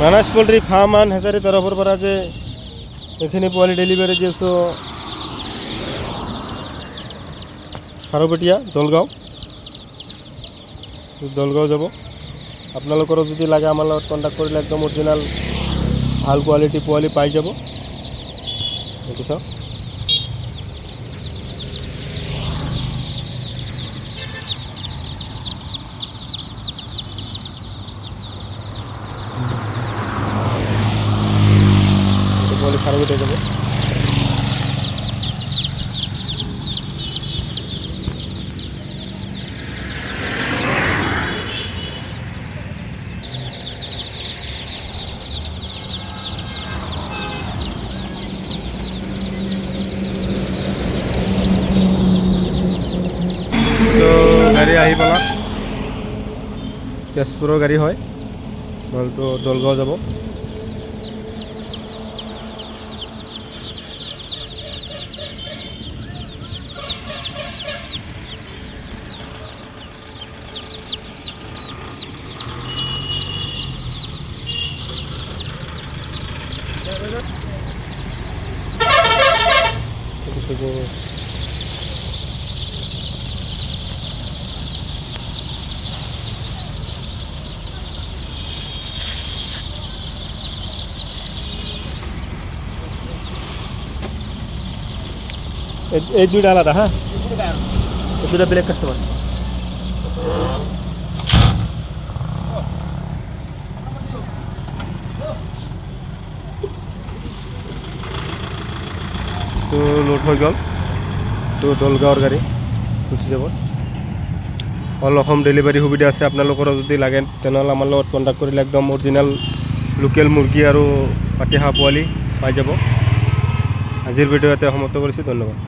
Manas poultry farm and hatchery তরফের পৰা যে এইখিনি পোৱালি ডেলিভাৰী দি আছোঁ খাৰুপেটীয়া দলগাঁও যাব। আপোনালোকৰো যদি লাগে আমাৰ লগত কণ্টেক্ট কৰিলে একদম অৰিজিনেল ভাল কোৱালিটি পোৱালি পাই যাব। এইটো চাওক, পোৱালি খাৰুপেটীয়া যাব। তো গাড়ী আহি পালা, তেজপুৰৰ গাড়ী হয়, মালটো দলগাঁও যাব। এই দুইটা আলাদা, হ্যাঁ, এই দুইটা বেলেগ কাস্টমার। তো লোড হৈ গ'ল, তো দলগাঁৱৰ গাড়ী গুচি যাব। অল অসম ডেলিভাৰী সুবিধা আছে। আপোনালোকৰো যদি লাগে তেনেহ'লে আমাৰ লগত কণ্টেক্ট কৰিলে একদম অৰিজিনেল লোকেল মুৰ্গী আৰু পাতি হাঁহ পোৱালি পাই যাব। আজিৰ ভিডিঅ' ইয়াতে সমাপ্ত কৰিছোঁ। ধন্যবাদ।